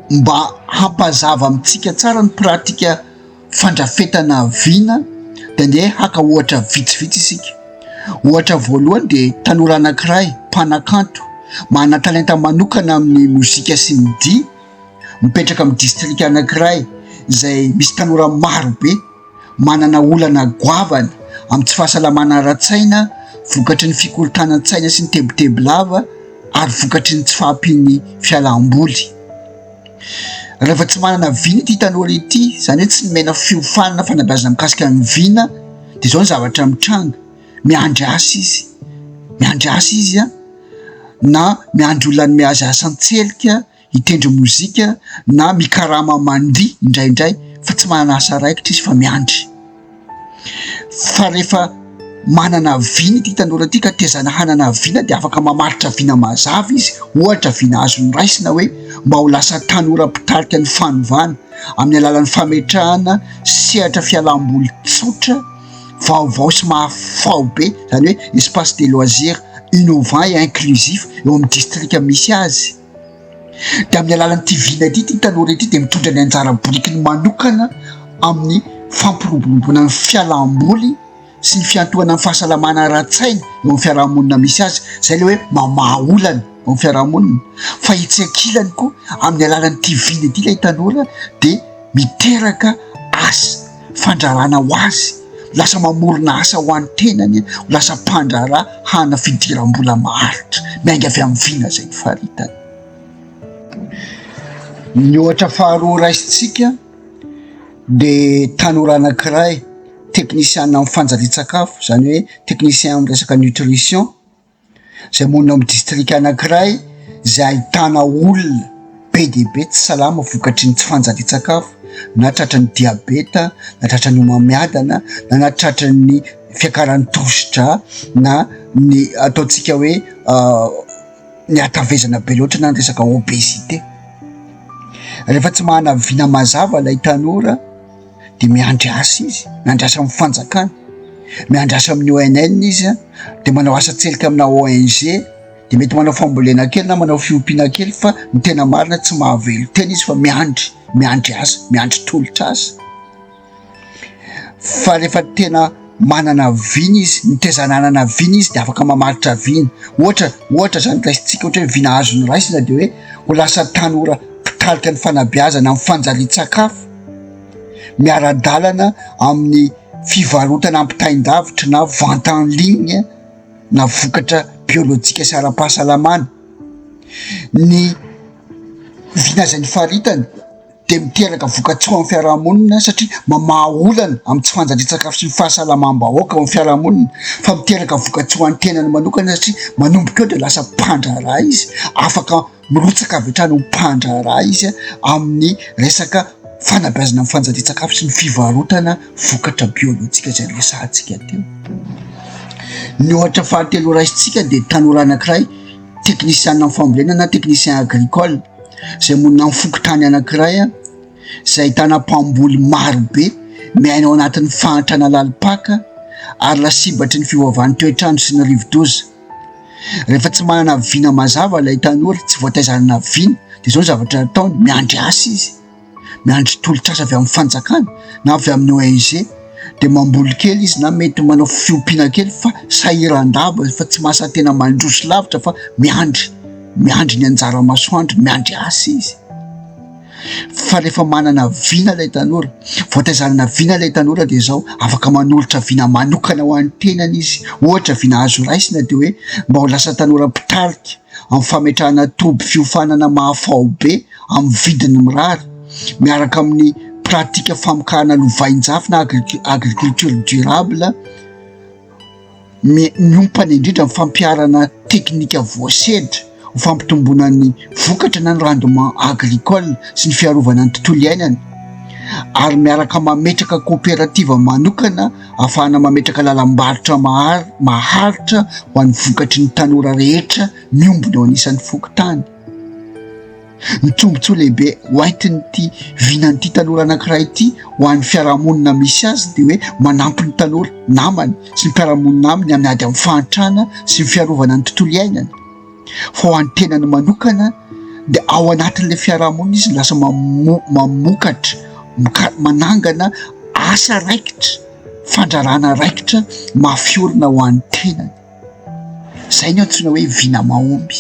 mba hampazava amitsika tsara ny pratika fandrafetana vina de nde haka ohatra vitsivitsy isika. Ohatra voalohany de tanora anankiray mpanakanto mana talenta manokana amin'ny mozika sy ny dia, mipetraka amin'ny distrika anankiray izay misy tanora maro be, manana olana goavana amin'ny tsy fahasalamana ara-tsaina, vokatry ny fikorotanan-tsaina sy ny tebotebo-lava ary vokatry ny tsy fahampian'ny fialam-boly. Rehefa tsy manana vina ity tanora ity, zany hoe tsy nomena fiofanana fanabeazana mikasika ny vina, de zao ny zavatra mitranga: miandry asa izy na miandry olona ny mihaza asan-tselika, hitendry mozika na mikarama mandihy indraindray, fa tsy manana asa raikitra izy fa miandry. Fa rehefa manana vina ity tanora ity ka tezana hanana vina, de afaka mamaritra vina mazava izy, ohatra vina azony raisina hoe mba ho lasa tanora mpitarika ny fanovana amin'ny alalan'ny fametrahana sehatra fialam-boly tsotra, vaovao sy mahafao be, zany hoe espace de loisir innovant et inclusif eo amin'ny distrika misy azy. De amin'ny alalan'ity vina ity tanora ity de mitondra ny anjara borikiny manokana amin'ny fampiroboroboana ny fialam-boly sy ny fiantohana amin'ny fahasalamana ara-tsaina eo amin'ny fiarahamonina misy azy, zay le hoe mamaha olana eo amin'ny fiarahamonina. Fa itsy ankilany koa amin'ny alalan'ity vina ity ilay tanora de miteraka asa fandrarana ho azy, lasa mamorona asa ho an'ny tenany, lasa mpandrara hana fidiram-bola maharitra miainga avy amin'ny vina zay faritany. Ny ohatra faharoa raisitsika de tanora anankiray teknisiana amin'ny fanjarian-tsakafo, zany hoe teknisien amin'ny resaka nutrition, zay monina amin'ny distrika anankiray zay ahitana olona be de be tsy salama vokatry ny tsy fanjarian-tsakafo, na tratran'ny diabeta, na tratran'ny homamiadana, na tratran'ny fiakaran'ny tositra, na ny ataontsika hoe ny hatavezana be loatra na ny resaka obésité. Rehefa tsy mahana vina mazava lay tanora de miandry asa izy, miandry asa amin'ny fanjakana, miandry asa amin'ny ONN izy de manao asa tselika amina ONG, de mety manao fambolena kely na manao fiompiana kely, fa ny tena marina tsy mahavelo tena izy fa miandry asa, miandry tolotra asa. Fa rehefa tena manana vina izy, nitezana hanana vina izy de afaka mamaritra vina. Ohatra zany raisitsika ohatra hoe vina azony raisina de hoe ho lasa tanora mpitarika ny fanabeazana amin'ny fanjarian-tsakafo, miara-dalana amin'ny fivarotana ampitaindavitra na vente en ligne na vokatra biolojika sy ara-pahasalamana. Ny vina zay ny faritany de miteraka vokatsoa amin'ny fiarahamonina satria mamaha olana amin'ny tsy fanjarian-tsakafo sy ny fahasalamam-bahoaka ao amin'ny fiarahamonina, fa miteraka vokatsoa ny tenany manokana satria manomboka eo de lasa mpandraraha izy, afaka mirotsaka avy hatrany ho mpandraraha izy amin'ny resaka fanabeazana amin'ny fanjarian-tsakafo sy ny fivarotana vokatra biolojika zay resahantsika teo. Ny ohatra fahatelo raisitsika de tanora anankiray teknisiana amin'ny fambolena na teknisien agricole, zay monina amin'ny fokotany anankiray zay ahitana mpamboly maro be miaina ao anatin'ny fahantrana lalipaka ary lasibatry ny fiovaovan'ny toetrandro sy ny rivo-doza. Rehefa tsy manana vina mazava lay tanora, tsy voataizanana vina, de zao zavatra ataony: miandry asa izy, miandry tolotr'asa avy amin'ny fanjakana na avy amin'ny ONG, de mamboly kely izy na mety manao fiompiana kely, fa sahiran-daba fa tsy mahasa tena mandroso lavitra, fa miandry ny anjara masoandro, miandry asa izy. Fa rehefa manana vina lay tanora, voataizanana vina lay tanora, de zao afaka manolotra vina manokana ho an'ny tenany izy. Ohatra vina azo raisina de hoe mba ho lasa tanora mpitarika amin'ny fametrahana toby fiofanana mahafao be amin'ny vidiny mirary, miaraka amin'ny pratika famokahana lovain-jafy na agriculture durable, miompana indrindra amin'ny fampiarana teknika voasedra ho fampitomboana ny vokatra na ny rendement agricole sy ny fiarovana ny tontolo iainana, ary miaraka mametraka coopérative manokana ahafahana mametraka lalam-barotra maharitra ho an'ny vokatry ny tanora rehetra miombona eo anisan'ny fokotany. Ny tombontsoa lehibe hoentin'ity vinan'ity tanora anankiray ity ho an'ny fiarahamonina misy azy de hoe manampy ny tanora namany sy ny mpiarahamonina aminy amin'ny ady amin'ny fahantrana sy ny fiarovana ny tontolo iainana. Fa ho an'ny tenany manokana de ao anatin'le fiarahamonina izy lasa mamokatra manangana asa raikitra, fandrarana raikitra mafiorina ho an'ny tenany. Zay ny antsoina hoe vina mahomby.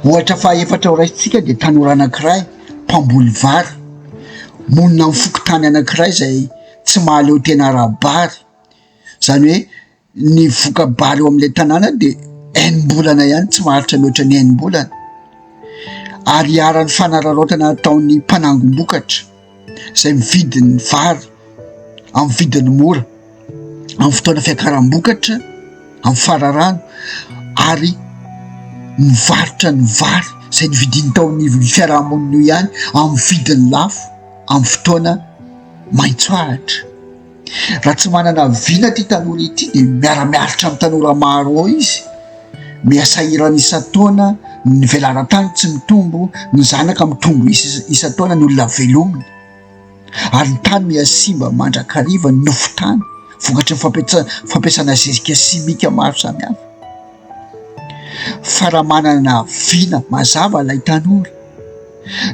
Ohatra fahaefatra ho raisitsika de tanora anankiray mpamboly vary monina amin'ny fokotany anankiray zay tsy mahaleo tena rabary, zany hoe ny voka-bary eo amin'le tanàna de enim-bolana ihany, tsy maharitra mihoatra ny enim-bolana, ary iara-ny fanararaotana ataon'ny mpanangom-bokatra zay mividy ny vary amin'ny vidiny mora amin'ny fotoana fiakaram-bokatra amin'ny fararano, ary mivarotra ny vary zay nividiny taon'ny fiarahamonina io ihany amin'ny vidiny lafo amin'ny fotoana maitso ahatra. Raha tsy manana vina ty tanora ity de miara-miaritra amin'ny tanora maro izy, miasahirana isa-taona, ny velaran-tany tsy mitombo, ny zanaka mitombo isa-taona ny olona velominy, ary ny tany miasimba mandrakariva ny nofo-tany vokatry ny fampiasana zezika simika maro samihafa. Fa raha manana vina mazava ilay tanora,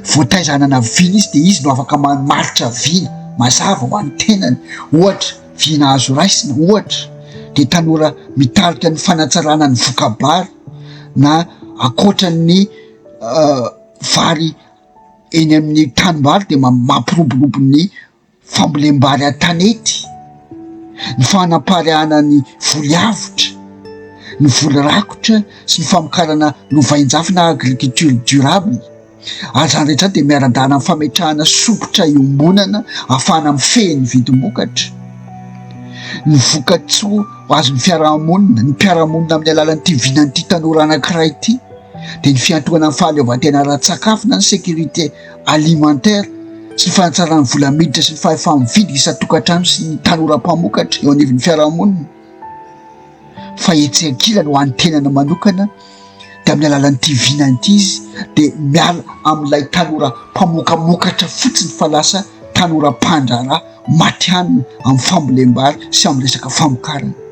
voataizanana vina izy de izy no afaka mamaritra vina mazava ho an'ny tenany. Ohatra vina azo raisina, ohatra de tanora mitarika ny fanatsarana ny voka-bary na akoatran'ny vary eny amin'ny tanimbary de mampiroborobo ny fambolem-bary an-tanety, ny fanampariahana ny voly avotra, ny voly rakotra sy ny famokarana lovain-jafy na agriculture durable. Ary zany rehetra de miara-dana amin'ny fametrahana sokotra iombonana ahafahana mifehy ny vidim-bokatra. Ny vokatsoa azon'ny fiarahamonina, ny mpiarahamonina amin'ny alalan'ity vinan'ity tanora anankiray ity de ny fiantohana amin'ny fahaleovantena ara-tsakafo na ny sécurité alimentaire sy ny fanatsarana ny vola miditra sy ny fahefa-mividy isa-tokantrano sy ny tanora mpamokatra eo anivon'ny fiarahamonina. Fa etsy ankilany ho an'ny tenana manokana de amin'ny alalan'ity vinan'ity izy de miala amin'ilay tanora mpamokamokatra fotsiny fa lasa tanora mpandrara matihanina amin'ny fambolem-bary sy amin'ny resaka famokarana.